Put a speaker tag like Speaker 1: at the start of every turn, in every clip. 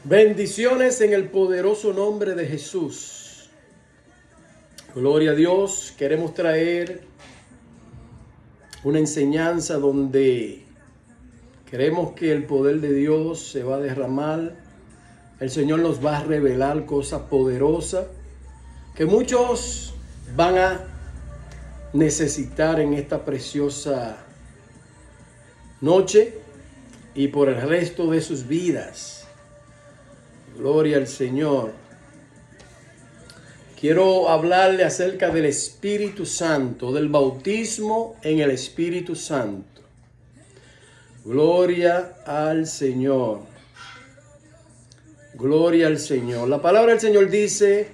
Speaker 1: Bendiciones en el poderoso nombre de Jesús. Gloria a Dios. Queremos traer una enseñanza donde creemos que el poder de Dios se va a derramar. El Señor nos va a revelar cosas poderosas que muchos van a necesitar en esta preciosa noche y por el resto de sus vidas. Gloria al Señor. Quiero hablarle acerca del Espíritu Santo, del bautismo en el Espíritu Santo. Gloria al Señor. Gloria al Señor. La palabra del Señor dice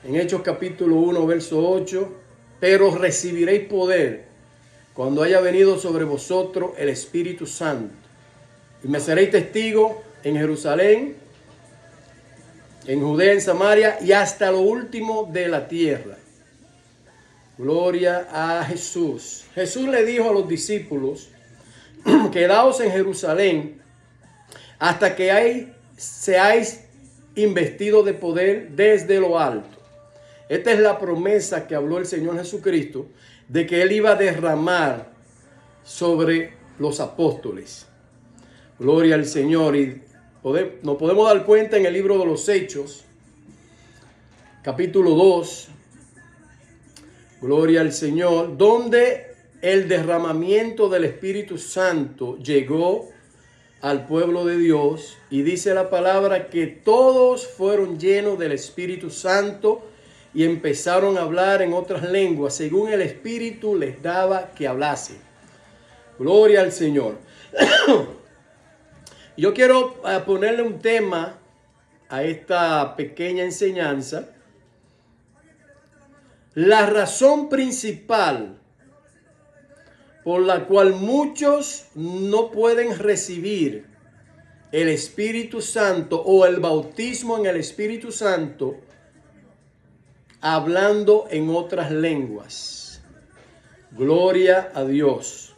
Speaker 1: en Hechos capítulo 1, verso 8, pero recibiréis poder cuando haya venido sobre vosotros el Espíritu Santo. Y me seréis testigo en Jerusalén, en Judea, en Samaria y hasta lo último de la tierra. Gloria a Jesús. Jesús le dijo a los discípulos, quedaos en Jerusalén hasta que seáis investidos de poder desde lo alto. Esta es la promesa que habló el Señor Jesucristo de que Él iba a derramar sobre los apóstoles. Gloria al Señor. Y nos podemos dar cuenta en el libro de los Hechos, capítulo 2, gloria al Señor, donde el derramamiento del Espíritu Santo llegó al pueblo de Dios, y dice la palabra que todos fueron llenos del Espíritu Santo y empezaron a hablar en otras lenguas, según el Espíritu les daba que hablasen. Gloria al Señor. Yo quiero ponerle un tema a esta pequeña enseñanza. La razón principal por la cual muchos no pueden recibir el Espíritu Santo o el bautismo en el Espíritu Santo, hablando en otras lenguas. Gloria a Dios.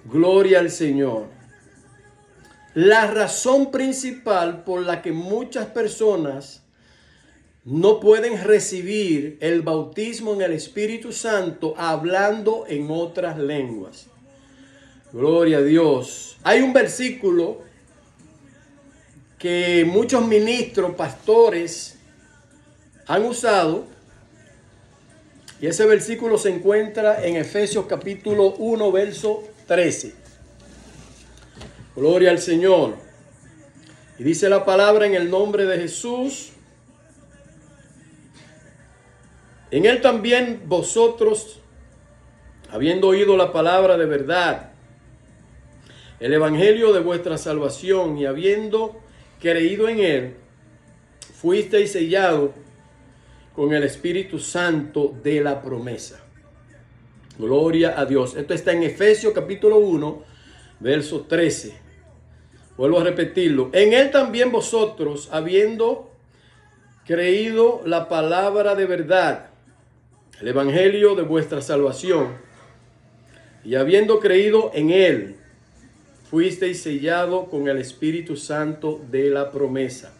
Speaker 1: Gloria al Señor. La razón principal por la que muchas personas no pueden recibir el bautismo en el Espíritu Santo hablando en otras lenguas. Gloria a Dios. Hay un versículo que muchos ministros, pastores han usado, y ese versículo se encuentra en Efesios capítulo 1, verso 13. Gloria al Señor. Y dice la palabra en el nombre de Jesús. En él también vosotros, habiendo oído la palabra de verdad, el evangelio de vuestra salvación, y habiendo creído en él, fuisteis sellados con el Espíritu Santo de la promesa. Gloria a Dios. Esto está en Efesios capítulo 1, verso 13. Vuelvo a repetirlo. En él también vosotros, habiendo creído la palabra de verdad, el evangelio de vuestra salvación, y habiendo creído en él, fuisteis sellado con el Espíritu Santo de la promesa.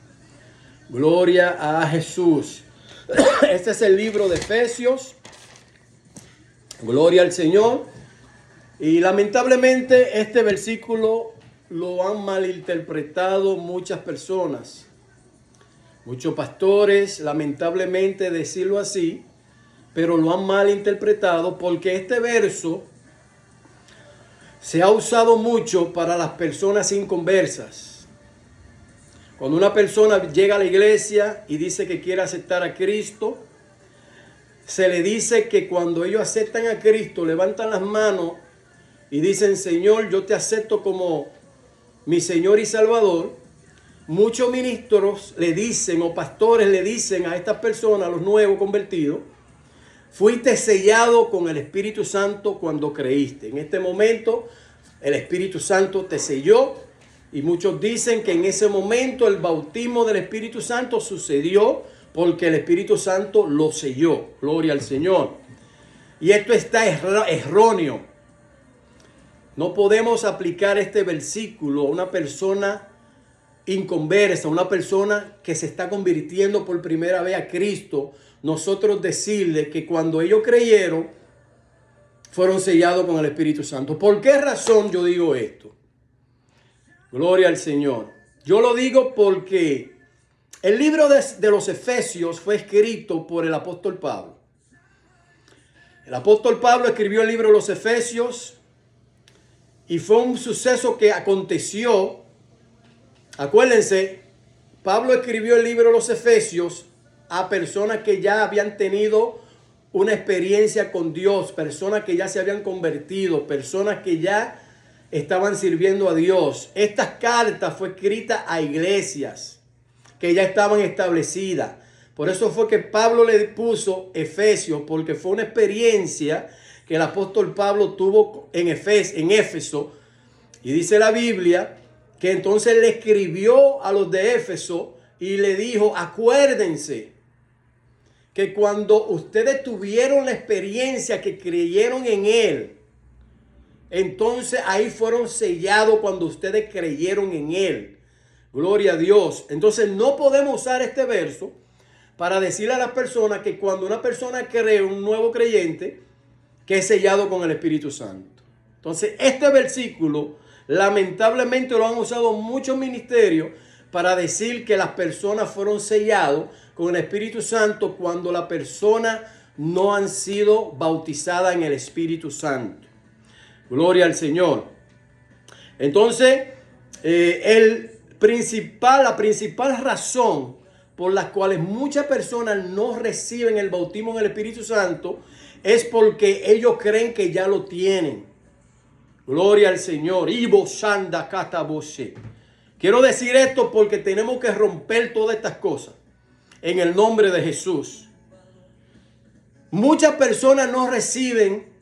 Speaker 1: Gloria a Jesús. Este es el libro de Efesios. Gloria al Señor. Y lamentablemente este versículo lo han malinterpretado muchas personas. Muchos pastores, lamentablemente decirlo así, pero lo han malinterpretado porque este verso se ha usado mucho para las personas inconversas. Cuando una persona llega a la iglesia y dice que quiere aceptar a Cristo, se le dice que cuando ellos aceptan a Cristo, levantan las manos y dicen: Señor, yo te acepto como mi Señor y Salvador. Muchos ministros le dicen, o pastores le dicen a estas personas, a los nuevos convertidos: fuiste sellado con el Espíritu Santo cuando creíste. En este momento el Espíritu Santo te selló. Y muchos dicen que en ese momento el bautismo del Espíritu Santo sucedió porque el Espíritu Santo lo selló. Gloria al Señor. Y esto está erróneo. No podemos aplicar este versículo a una persona inconversa, una persona que se está convirtiendo por primera vez a Cristo, nosotros decirle que cuando ellos creyeron, fueron sellados con el Espíritu Santo. ¿Por qué razón yo digo esto? Gloria al Señor. Yo lo digo porque el libro de los Efesios fue escrito por el apóstol Pablo. El apóstol Pablo escribió el libro de los Efesios y fue un suceso que aconteció. Acuérdense, Pablo escribió el libro de los Efesios a personas que ya habían tenido una experiencia con Dios, personas que ya se habían convertido, personas que ya estaban sirviendo a Dios. Estas cartas fue escrita a iglesias que ya estaban establecidas. Por eso fue que Pablo le puso Efesios, porque fue una experiencia que el apóstol Pablo tuvo en Éfeso. Y dice la Biblia que entonces le escribió a los de Éfeso y le dijo, acuérdense que cuando ustedes tuvieron la experiencia que creyeron en Él, entonces ahí fueron sellados cuando ustedes creyeron en Él. Gloria a Dios. Entonces no podemos usar este verso para decirle a las personas que cuando una persona cree, un nuevo creyente, que es sellado con el Espíritu Santo. Entonces este versículo lamentablemente lo han usado muchos ministerios para decir que las personas fueron sellados con el Espíritu Santo cuando la persona no han sido bautizadas en el Espíritu Santo. Gloria al Señor. Entonces, la principal razón por las cuales muchas personas no reciben el bautismo en el Espíritu Santo es porque ellos creen que ya lo tienen. Gloria al Señor. Quiero decir esto porque tenemos que romper todas estas cosas en el nombre de Jesús. Muchas personas no reciben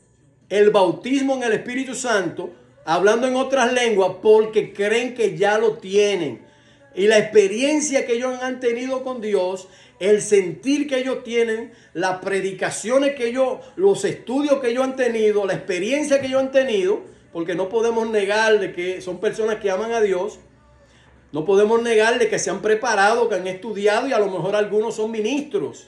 Speaker 1: el bautismo en el Espíritu Santo, hablando en otras lenguas, porque creen que ya lo tienen. Y la experiencia que ellos han tenido con Dios, el sentir que ellos tienen, las predicaciones que ellos, los estudios que ellos han tenido, la experiencia que ellos han tenido, porque no podemos negar de que son personas que aman a Dios, no podemos negar de que se han preparado, que han estudiado y a lo mejor algunos son ministros,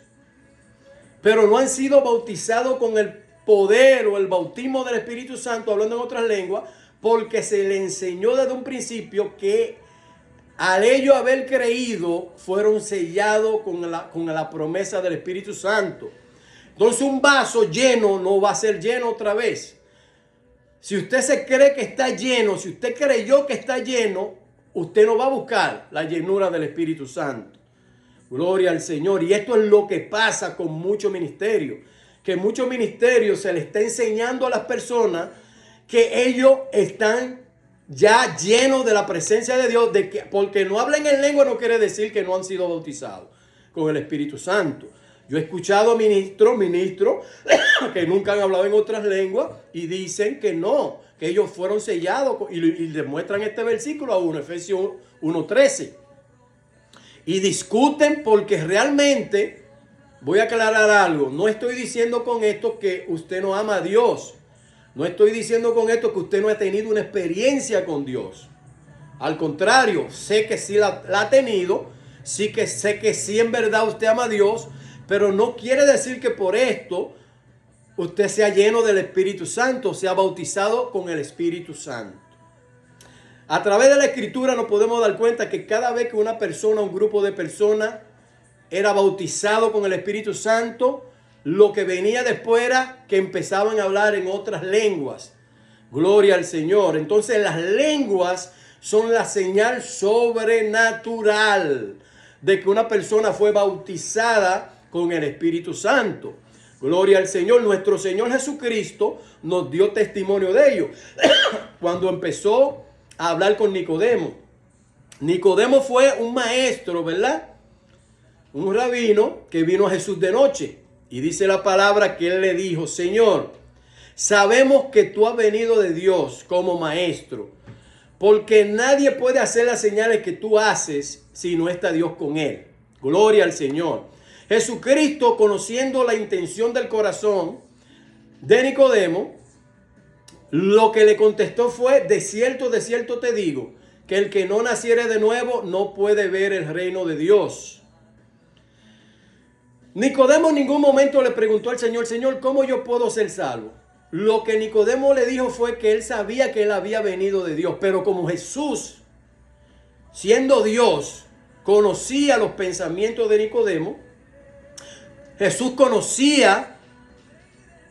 Speaker 1: pero no han sido bautizados con el poder o el bautismo del Espíritu Santo, hablando en otras lenguas, porque se le enseñó desde un principio que al ellos haber creído fueron sellados con la promesa del Espíritu Santo. Entonces un vaso lleno no va a ser lleno otra vez. Si usted se cree que está lleno, si usted creyó que está lleno, usted no va a buscar la llenura del Espíritu Santo. Gloria al Señor. Y esto es lo que pasa con muchos ministerios. Que muchos ministerios se les está enseñando a las personas que ellos están ya llenos de la presencia de Dios. Porque no hablan en lengua no quiere decir que no han sido bautizados con el Espíritu Santo. Yo he escuchado a ministros que nunca han hablado en otras lenguas y dicen que no, que ellos fueron sellados y demuestran este versículo a uno, Efesios 1:13. Y discuten porque realmente, voy a aclarar algo, no estoy diciendo con esto que usted no ama a Dios. No estoy diciendo con esto que usted no ha tenido una experiencia con Dios. Al contrario, sé que sí la ha tenido, sé que sí en verdad usted ama a Dios, pero no quiere decir que por esto usted sea lleno del Espíritu Santo, sea bautizado con el Espíritu Santo. A través de la Escritura nos podemos dar cuenta que cada vez que una persona, un grupo de personas era bautizado con el Espíritu Santo, lo que venía después era que empezaban a hablar en otras lenguas. Gloria al Señor. Entonces las lenguas son la señal sobrenatural de que una persona fue bautizada con el Espíritu Santo. Gloria al Señor. Nuestro Señor Jesucristo nos dio testimonio de ello cuando empezó a hablar con Nicodemo. Nicodemo fue un maestro, ¿verdad? Un rabino que vino a Jesús de noche. Y dice la palabra que él le dijo: Señor, sabemos que tú has venido de Dios como maestro, porque nadie puede hacer las señales que tú haces si no está Dios con él. Gloria al Señor. Jesucristo, conociendo la intención del corazón de Nicodemo, lo que le contestó fue: de cierto te digo, que el que no naciere de nuevo no puede ver el reino de Dios. Nicodemo en ningún momento le preguntó al Señor, Señor, ¿cómo yo puedo ser salvo? Lo que Nicodemo le dijo fue que él sabía que él había venido de Dios, pero como Jesús, siendo Dios, conocía los pensamientos de Nicodemo, Jesús conocía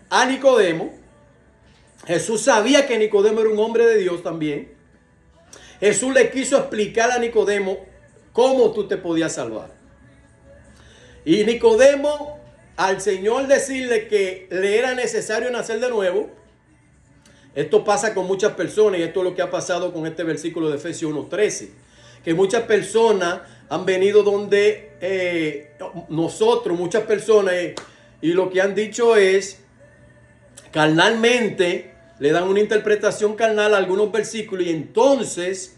Speaker 1: a Nicodemo, Jesús sabía que Nicodemo era un hombre de Dios también. Jesús le quiso explicar a Nicodemo cómo tú te podías salvar. Y Nicodemo, al Señor decirle que le era necesario nacer de nuevo, esto pasa con muchas personas, y esto es lo que ha pasado con este versículo de Efesios 1:13, que muchas personas han venido donde nosotros, muchas personas, y lo que han dicho es, carnalmente, le dan una interpretación carnal a algunos versículos y entonces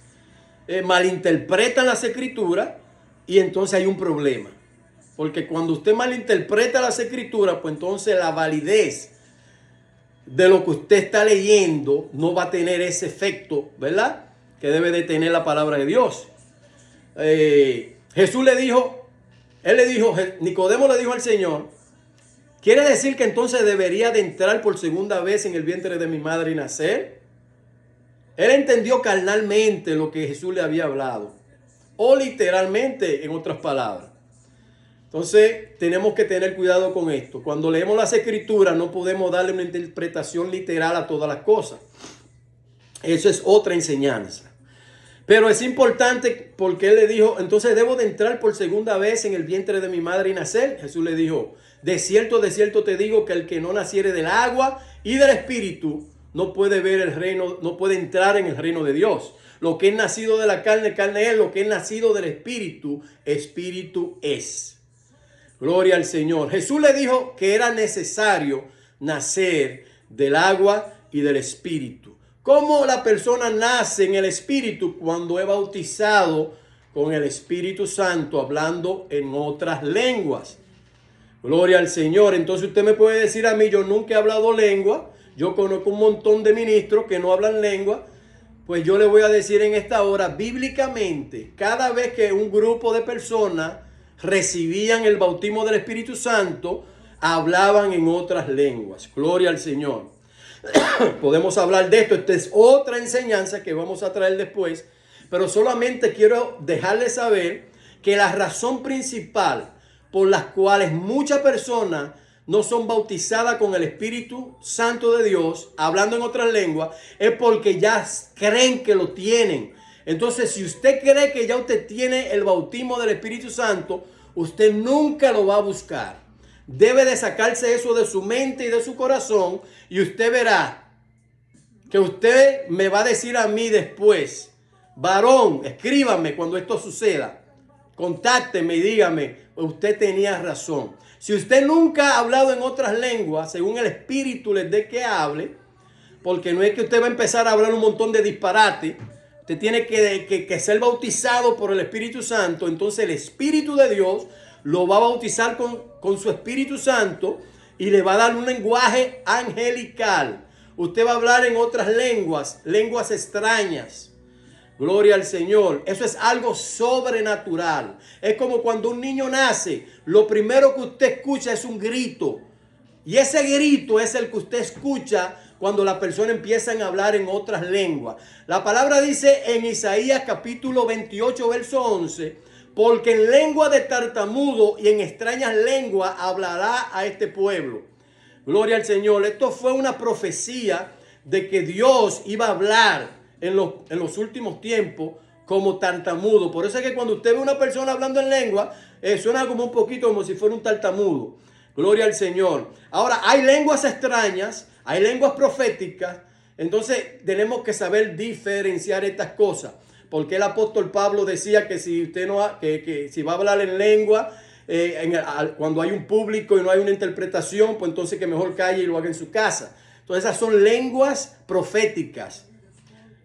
Speaker 1: malinterpretan las escrituras y entonces hay un problema. Porque cuando usted malinterpreta las escrituras, pues entonces la validez de lo que usted está leyendo no va a tener ese efecto, ¿verdad? Que debe de tener la palabra de Dios. Jesús le dijo, Nicodemo le dijo al Señor, ¿quiere decir que entonces debería de entrar por segunda vez en el vientre de mi madre y nacer? Él entendió carnalmente lo que Jesús le había hablado, o literalmente, en otras palabras. Entonces tenemos que tener cuidado con esto. Cuando leemos las escrituras no podemos darle una interpretación literal a todas las cosas. Eso es otra enseñanza. Pero es importante porque él le dijo, entonces debo de entrar por segunda vez en el vientre de mi madre y nacer. Jesús le dijo, de cierto te digo que el que no naciere del agua y del espíritu no puede ver el reino, no puede entrar en el reino de Dios. Lo que es nacido de la carne, carne es. Lo que es nacido del espíritu, espíritu es. Gloria al Señor. Jesús le dijo que era necesario nacer del agua y del espíritu. ¿Cómo la persona nace en el espíritu? Cuando es bautizado con el Espíritu Santo, hablando en otras lenguas. Gloria al Señor. Entonces usted me puede decir a mí, yo nunca he hablado lengua. Yo conozco un montón de ministros que no hablan lengua. Pues yo le voy a decir en esta hora, bíblicamente, cada vez que un grupo de personas recibían el bautismo del Espíritu Santo, hablaban en otras lenguas. Gloria al Señor. Podemos hablar de esto. Esta es otra enseñanza que vamos a traer después. Pero solamente quiero dejarles saber que la razón principal por las cuales muchas personas no son bautizadas con el Espíritu Santo de Dios, hablando en otras lenguas, es porque ya creen que lo tienen. Entonces, si usted cree que ya usted tiene el bautismo del Espíritu Santo, usted nunca lo va a buscar. Debe de sacarse eso de su mente y de su corazón y usted verá que usted me va a decir a mí después, varón, escríbame cuando esto suceda, contácteme y dígame, usted tenía razón. Si usted nunca ha hablado en otras lenguas, según el Espíritu les dé que hable, porque no es que usted va a empezar a hablar un montón de disparate. Usted tiene que ser bautizado por el Espíritu Santo. Entonces el Espíritu de Dios lo va a bautizar con su Espíritu Santo y le va a dar un lenguaje angelical. Usted va a hablar en otras lenguas, lenguas extrañas. Gloria al Señor. Eso es algo sobrenatural. Es como cuando un niño nace. Lo primero que usted escucha es un grito. Y ese grito es el que usted escucha cuando la persona empieza a hablar en otras lenguas. La palabra dice en Isaías capítulo 28, verso 11, porque en lengua de tartamudo y en extrañas lenguas hablará a este pueblo. Gloria al Señor. Esto fue una profecía de que Dios iba a hablar en los últimos tiempos como tartamudo. Por eso es que cuando usted ve a una persona hablando en lengua, suena como un poquito como si fuera un tartamudo. Gloria al Señor. Ahora, hay lenguas extrañas, hay lenguas proféticas. Entonces tenemos que saber diferenciar estas cosas. Porque el apóstol Pablo decía que si usted que si va a hablar en lengua, cuando hay un público y no hay una interpretación, pues entonces que mejor calle y lo haga en su casa. Entonces esas son lenguas proféticas.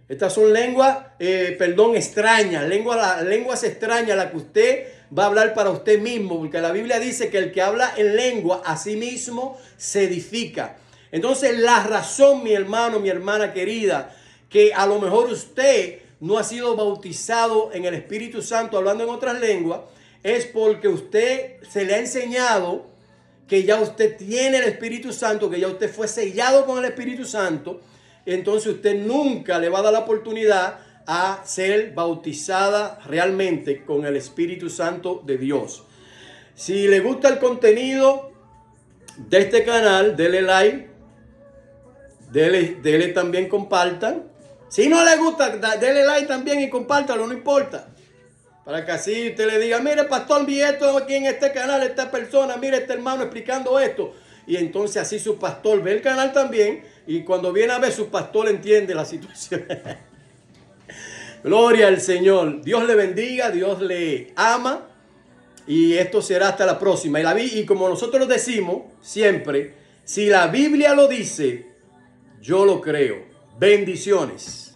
Speaker 1: Estas son lenguas, extrañas. Lenguas extrañas, las que usted va a hablar para usted mismo. Porque la Biblia dice que el que habla en lengua a sí mismo se edifica. Entonces la razón, mi hermano, mi hermana querida, que a lo mejor usted no ha sido bautizado en el Espíritu Santo hablando en otras lenguas, es porque usted se le ha enseñado que ya usted tiene el Espíritu Santo, que ya usted fue sellado con el Espíritu Santo. Entonces usted nunca le va a dar la oportunidad a ser bautizada realmente con el Espíritu Santo de Dios. Si le gusta el contenido de este canal, dele like, dele también compartan. Si no le gusta, dele like también y compártalo, no importa. Para que así usted le diga, mire pastor, vi esto aquí en este canal, esta persona, mire este hermano explicando esto. Y entonces así su pastor ve el canal también, y cuando viene a ver, su pastor entiende la situación. Gloria al Señor. Dios le bendiga, Dios le ama. Y esto será hasta la próxima. Y como nosotros decimos siempre, si la Biblia lo dice, yo lo creo. Bendiciones.